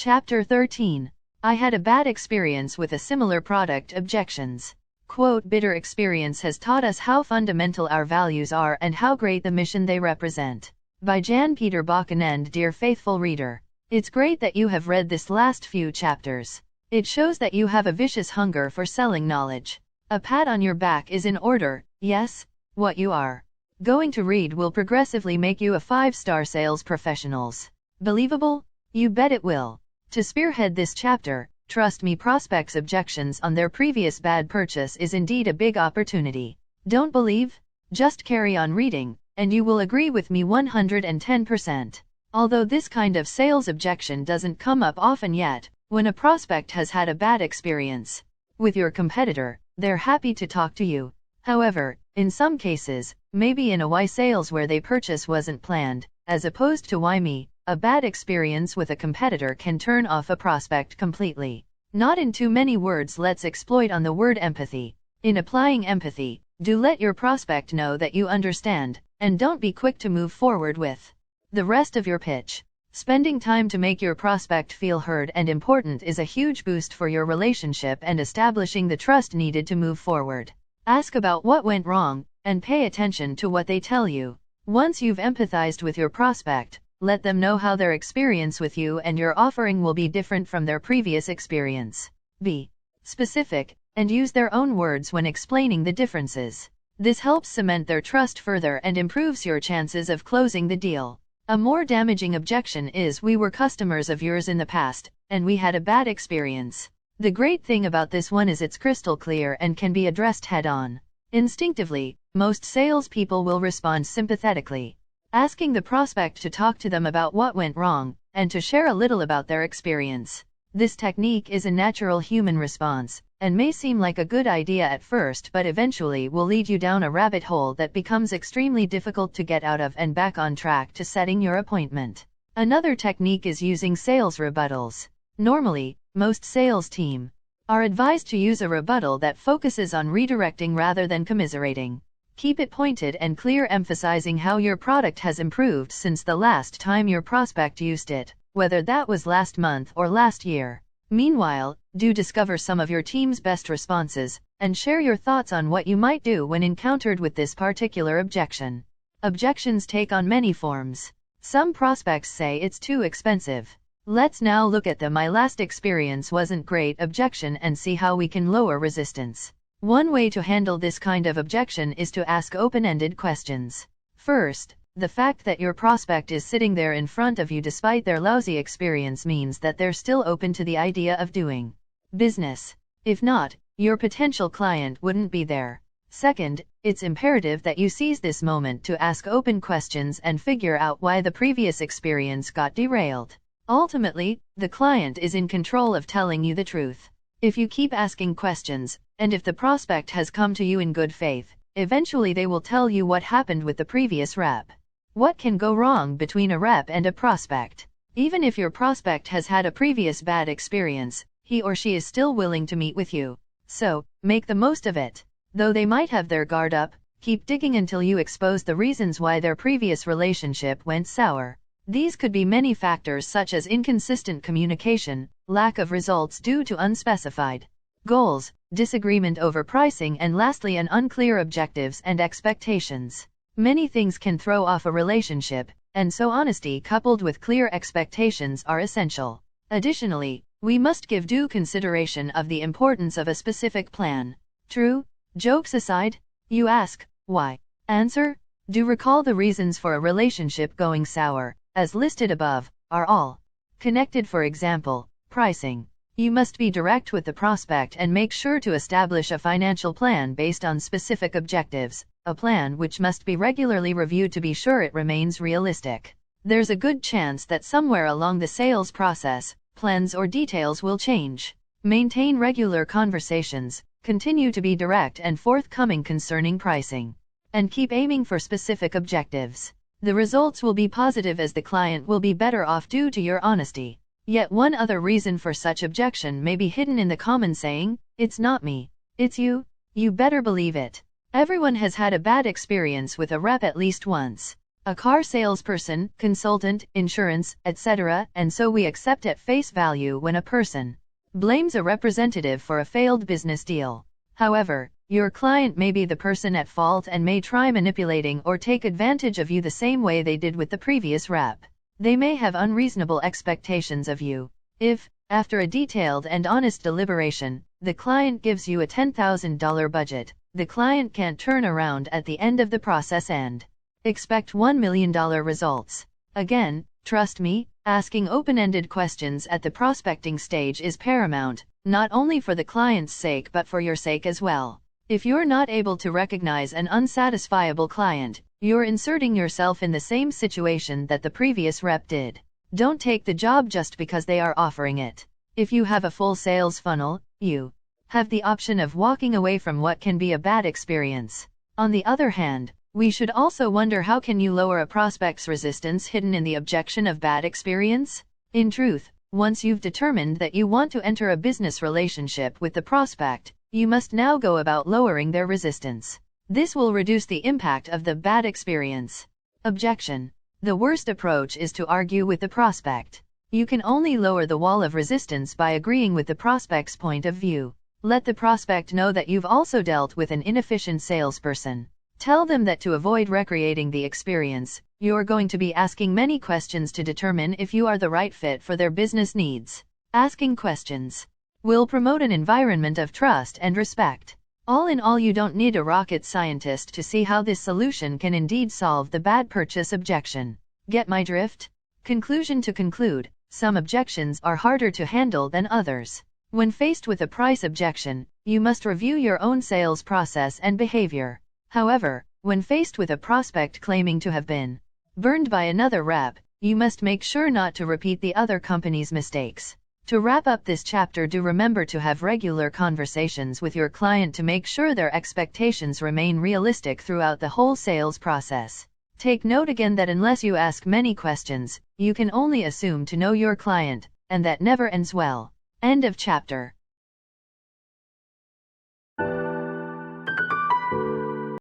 Chapter 13. I had a bad experience with a similar product. Objections. Quote, bitter experience has taught us how fundamental our values are and how great the mission they represent. By Jan Peter Balkenende. Dear faithful reader, it's great that you have read this last few chapters. It shows that you have a vicious hunger for selling knowledge. A pat on your back is in order. Yes, what you are going to read will progressively make you a 5-star sales professionals. Believable? You bet it will. To spearhead this chapter, trust me, prospects' objections on their previous bad purchase is indeed a big opportunity. Don't believe? Just carry on reading, and you will agree with me 110%. Although this kind of sales objection doesn't come up often yet, when a prospect has had a bad experience with your competitor, they're happy to talk to you. However, in some cases, maybe in a why sales where they purchase wasn't planned, as opposed to why me, a bad experience with a competitor can turn off a prospect completely. Not in too many words, let's exploit on the word empathy. In applying empathy, do let your prospect know that you understand, and don't be quick to move forward with the rest of your pitch. Spending time to make your prospect feel heard and important is a huge boost for your relationship and establishing the trust needed to move forward. Ask about what went wrong, and pay attention to what they tell you. Once you've empathized with your prospect, let them know how their experience with you and your offering will be different from their previous experience. Be specific, and use their own words when explaining the differences. This helps cement their trust further and improves your chances of closing the deal. A more damaging objection is, we were customers of yours in the past, and we had a bad experience. The great thing about this one is it's crystal clear and can be addressed head-on. Instinctively, most salespeople will respond sympathetically, asking the prospect to talk to them about what went wrong, and to share a little about their experience. This technique is a natural human response, and may seem like a good idea at first, but eventually will lead you down a rabbit hole that becomes extremely difficult to get out of and back on track to setting your appointment. Another technique is using sales rebuttals. Normally, most sales team are advised to use a rebuttal that focuses on redirecting rather than commiserating. Keep it pointed and clear, emphasizing how your product has improved since the last time your prospect used it, whether that was last month or last year. Meanwhile, do discover some of your team's best responses, and share your thoughts on what you might do when encountered with this particular objection. Objections take on many forms. Some prospects say it's too expensive. Let's now look at the "my last experience wasn't great" objection and see how we can lower resistance. One way to handle this kind of objection is to ask open-ended questions. First, the fact that your prospect is sitting there in front of you despite their lousy experience means that they're still open to the idea of doing business. If not, your potential client wouldn't be there. Second, it's imperative that you seize this moment to ask open questions and figure out why the previous experience got derailed. Ultimately, the client is in control of telling you the truth. If you keep asking questions, and if the prospect has come to you in good faith, eventually they will tell you what happened with the previous rep. What can go wrong between a rep and a prospect? Even if your prospect has had a previous bad experience, he or she is still willing to meet with you. So, make the most of it. Though they might have their guard up, keep digging until you expose the reasons why their previous relationship went sour. These could be many factors such as inconsistent communication, lack of results due to unspecified goals, disagreement over pricing, and lastly, an unclear objectives and expectations. Many things can throw off a relationship, and so honesty coupled with clear expectations are essential. Additionally, we must give due consideration of the importance of a specific plan. True? Jokes aside, you ask, why? Answer: do recall the reasons for a relationship going sour, as listed above, are all connected. For example, pricing. You must be direct with the prospect and make sure to establish a financial plan based on specific objectives, a plan which must be regularly reviewed to be sure it remains realistic. There's a good chance that somewhere along the sales process, plans or details will change. Maintain regular conversations, continue to be direct and forthcoming concerning pricing, and keep aiming for specific objectives. The results will be positive as the client will be better off due to your honesty. Yet one other reason for such objection may be hidden in the common saying, "It's not me, it's you." You better believe it. Everyone has had a bad experience with a rep at least once. a car salesperson, consultant, insurance, etc., and so we accept at face value when a person blames a representative for a failed business deal. However, your client may be the person at fault and may try manipulating or take advantage of you the same way they did with the previous rep. They may have unreasonable expectations of you. If, after a detailed and honest deliberation, the client gives you a $10,000 budget, the client can't turn around at the end of the process and expect $1 million results. Again, trust me, asking open-ended questions at the prospecting stage is paramount, not only for the client's sake but for your sake as well. If you're not able to recognize an unsatisfiable client, you're inserting yourself in the same situation that the previous rep did. Don't take the job just because they are offering it. If you have a full sales funnel, you have the option of walking away from what can be a bad experience. On the other hand, we should also wonder, how can you lower a prospect's resistance hidden in the objection of bad experience? In truth, once you've determined that you want to enter a business relationship with the prospect, you must now go about lowering their resistance. This will reduce the impact of the bad experience. Objection. The worst approach is to argue with the prospect. You can only lower the wall of resistance by agreeing with the prospect's point of view. Let the prospect know that you've also dealt with an inefficient salesperson. Tell them that to avoid recreating the experience, you're going to be asking many questions to determine if you are the right fit for their business needs. Asking questions will promote an environment of trust and respect. All in all, you don't need a rocket scientist to see how this solution can indeed solve the bad purchase objection. Get my drift? Conclusion. To conclude, some objections are harder to handle than others. When faced with a price objection, you must review your own sales process and behavior. However, when faced with a prospect claiming to have been burned by another rep, you must make sure not to repeat the other company's mistakes. To wrap up this chapter, do remember to have regular conversations with your client to make sure their expectations remain realistic throughout the whole sales process. Take note again that unless you ask many questions, you can only assume to know your client, and that never ends well. End of chapter.